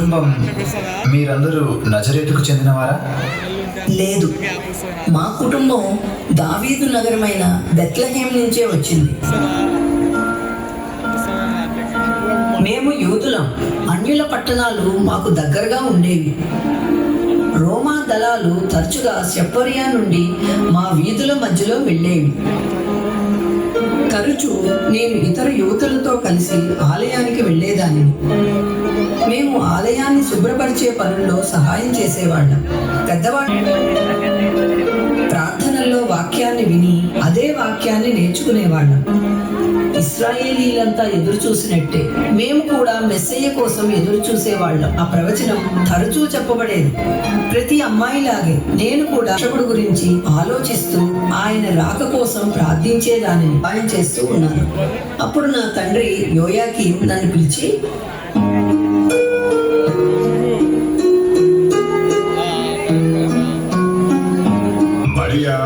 కుటుంబం మీరందరూ నజరేతుకు చెందినవారా? లేదు, మా కుటుంబం దావీదు నగరమైన బెత్లెహేం నుంచే వచ్చింది. మేము యూదులం. అన్యుల పట్టణాలు మాకు దగ్గరగా ఉండేవి. రోమా దళాలు తరచుగా సెప్పరియా నుండి మా వీధుల మధ్యలో వెళ్ళేవి. తరచూ నేను ఇతర యువతులతో కలిసి ఆలయానికి వెళ్ళేదానిని. మేము ఆలయాన్ని శుభ్రపరిచే పనుల్లో సహాయం చేసేవాళ్ళం. పెద్దవాళ్ళు ప్రార్థనల్లో వాక్యాన్ని విని అదే వాక్యాన్ని నేర్చుకునేవాళ్ళం. ఇశ్రాయేలీలంతా ఎదురు చూసినట్టే మేము కూడా మెస్సయ్య కోసం ఎదురు చూసేవాళ్ళం. ఆ ప్రవచనం తరచూ చెప్పబడేది. ప్రతి అమ్మాయిలాగే నేను కూడా రక్షకుడు గురించి ఆలోచిస్తూ ఆయన రాక కోసం ప్రార్థించేదానిని ఆయన చేస్తూ ఉన్నాను. అప్పుడు నా తండ్రి యోయాకీం నన్ను పిలిచి, మరియా,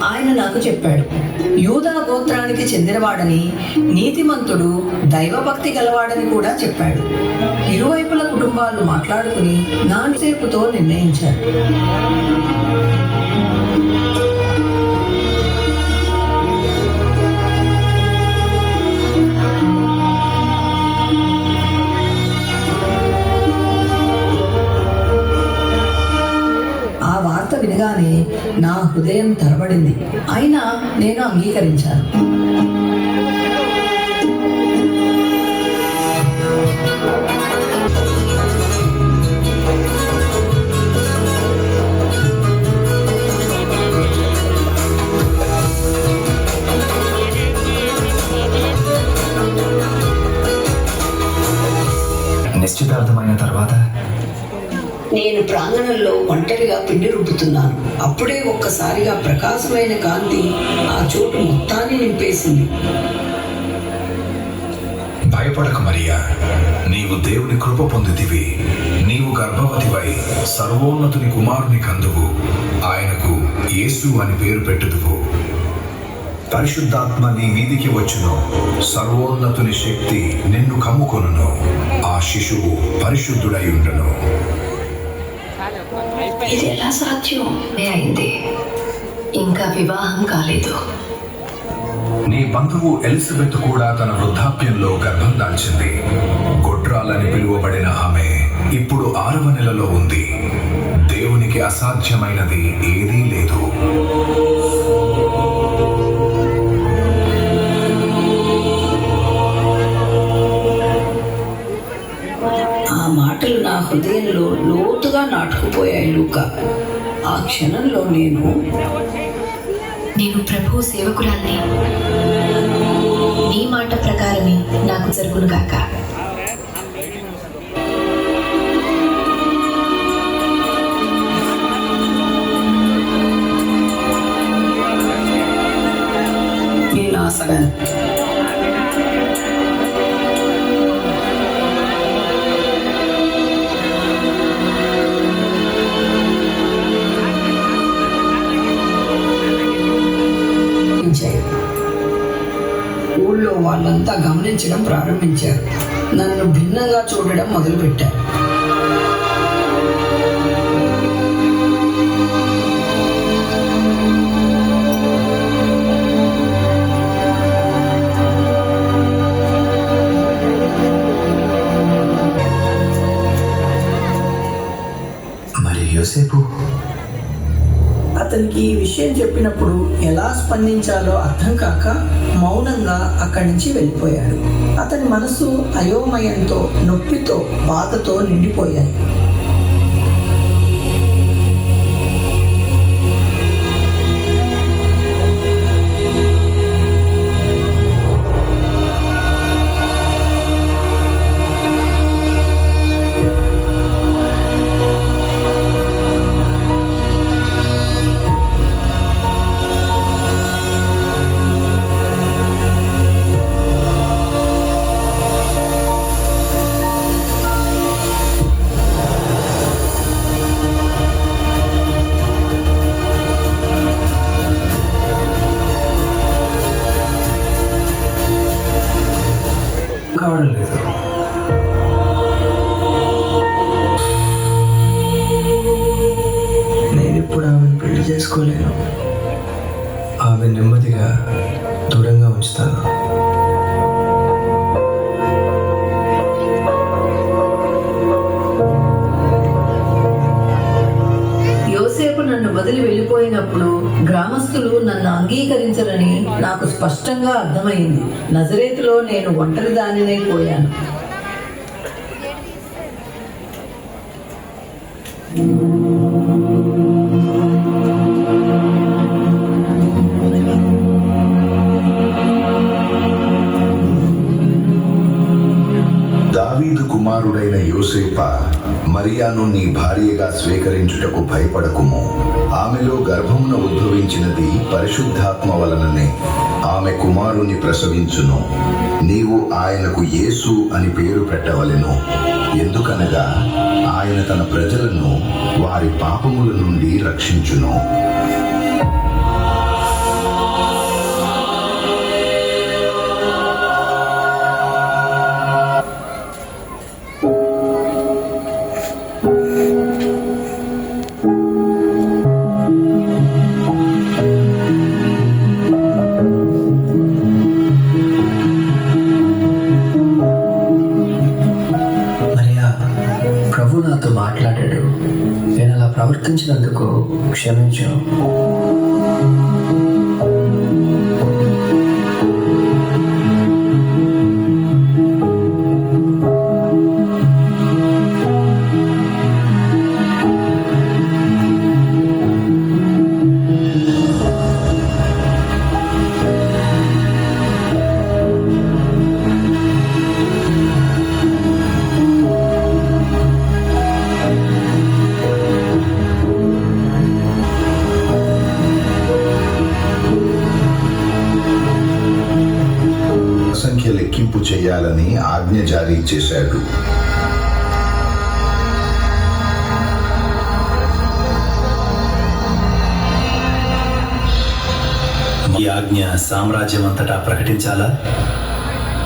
ఆయన నాకు చెప్పాడు. యూదా గోత్రానికి చెందినవాడని, నీతిమంతుడు, దైవభక్తి గలవాడని కూడా చెప్పాడు. ఇరువైపుల కుటుంబాలు మాట్లాడుకుని నాసేపుతో నిర్ణయించారు. వినగానే నా హృదయం తరబడింది. అయినా నేను అంగీకరించాను. నిశ్చితార్థమైన తర్వాత నేను ప్రాంగణంలో ఒంటరిగా పిండి రుబ్బుతున్నాను. అప్పుడే ఒక్కసారిగా ప్రకాశమైన కాంతి ఆ చోటు మొత్తాన్ని నింపేసింది. భయపడకు మరియా, నీవు దేవుని కృప పొందితివి. నీవు గర్భవతివై సర్వోన్నతుని కుమారుని కందువు. ఆయనకు యేసు అని పేరు పెట్టుదువు. పరిశుద్ధాత్మ నీ మీదికి వచ్చును. సర్వోన్నతుని శక్తి నిన్ను కమ్ముకొనును. ఆ శిశువు పరిశుద్ధుడై ఉండును. ఇది ఎలా సాధ్యం అయింది? ఇంకా వివాహం కాలేదు. నీ బంధువు ఎలిజబెత్ కూడా తన వృద్ధాప్యంలో గర్భం దాల్చింది. గొడ్రాలని పిలువబడిన ఆమె ఇప్పుడు 6వ నెలలో ఉంది. దేవునికి అసాధ్యమైనది ఏదీ లేదు. ఆ మాటలు నా హృదయంలో లోతుగా నాటుకుపోయాయి. లూకా, ఆ క్షణంలో నేను ప్రభు సేవకురాల్ని, నీ మాట ప్రకారమే నాకు జరుగునుగాక. నేను ఆశగాను. ఊళ్ళో వాళ్ళంతా గమనించడం ప్రారంభించారు. నన్ను భిన్నంగా చూడడం మొదలుపెట్టారు. మరి యోసేపు? అతనికి ఈ విషయం చెప్పినప్పుడు ఎలా స్పందించాలో అర్థం కాక మౌనంగా అక్కడి నుంచి వెళ్ళిపోయాడు. అతని మనసు అయోమయంతో, నొప్పితో, బాధతో నిండిపోయాయి. పూర్తిగా దూరంగా ఉంచుతాను. యోసేపు నన్ను వదిలి వెళ్ళిపోయినప్పుడు గ్రామస్తులు నన్ను అంగీకరించరని నాకు స్పష్టంగా అర్థమైంది. నజరేతులో నేను ఒంటరి దానినై పోయాను. దావీదు కుమారుడైన యోసేప, మరియాను నీ భార్యగా స్వీకరించుటకు భయపడకుము. ఆమెలో గర్భమున ఉద్భవించినది పరిశుద్ధాత్మ వలననే. ఆమె కుమారుని ప్రసవించును. నీవు ఆయనకు యేసు అని పేరు పెట్టవలెను. ఎందుకనగా ఆయన తన ప్రజలను వారి పాపముల నుండి రక్షించును. మరియా, ప్రభు నాతో మాట్లాడాడు. నేను అలా ప్రవర్తించినందుకు క్షమించు. సంఖ్య లెక్కింపు చేయాలని ఆజ్ఞ జారీ చేశాడు. ఈ ఆజ్ఞ సామ్రాజ్యం అంతటా ప్రకటించాలా?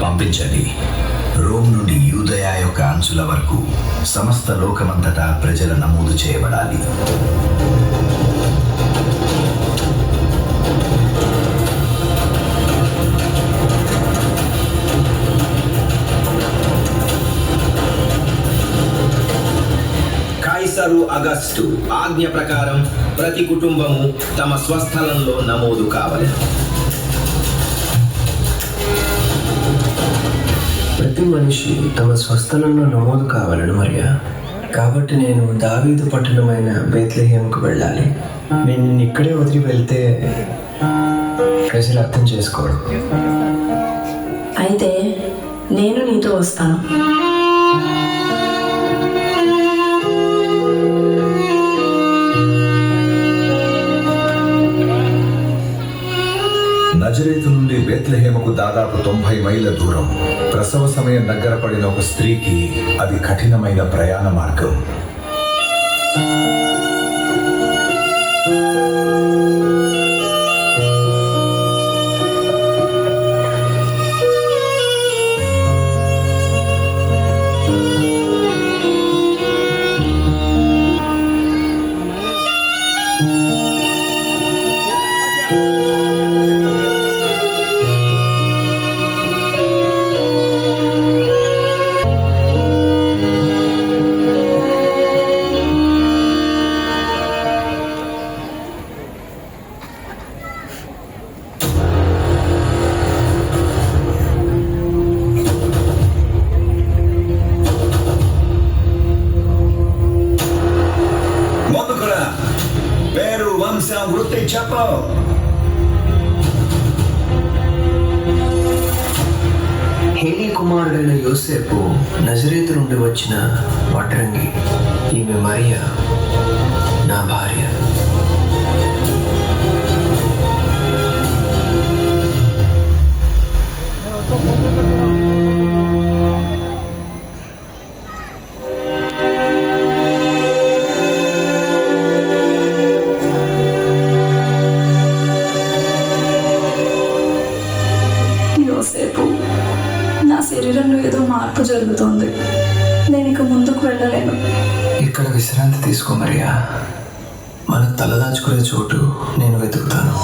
పంపించండి. రోమ్ నుండి యూదయ యొక్క అంచుల వరకు సమస్త లోకమంతటా ప్రజల నమోదు చేయబడాలి. కైసరు అగస్టు ఆజ్ఞ ప్రకారం ప్రతి కుటుంబము తమ స్వస్థలంలో నమోదు కావాలి. ప్రతి మనిషి తమ స్వస్థలంలో నమోదు కావాలను మరియా. కాబట్టి నేను దావీదు పట్టణమైన బేత్లెహేముకు వెళ్ళాలి. నేను నిన్ను ఇక్కడే వదిలి వెళ్తే ప్రజలు అర్థం చేసుకోరు. అయితే నేను నీతో వస్తాను. నజరేతు నుండి బేత్లెహేముకు దాదాపు 90 మైళ్ళ దూరం. ప్రసవ సమయం దగ్గర పడిన ఒక స్త్రీకి అది కఠినమైన ప్రయాణ మార్గం. పేరు, వంశం, వృత్తి చెప్పు. హేలీ కుమారుడైన యోసేపు నజరేతు నుండి వచ్చిన వడ్రంగి. ఈమె మరియా నా భార్య. యోసేపు, నా శరీరంలో ఏదో మార్పు జరుగుతోంది. నేను ఇక ముందుకు వెళ్ళలేను. ఇక్కడ విశ్రాంతి తీసుకో మరియా. మన తలదాచుకునే చోటు నేను వెతుకుతాను.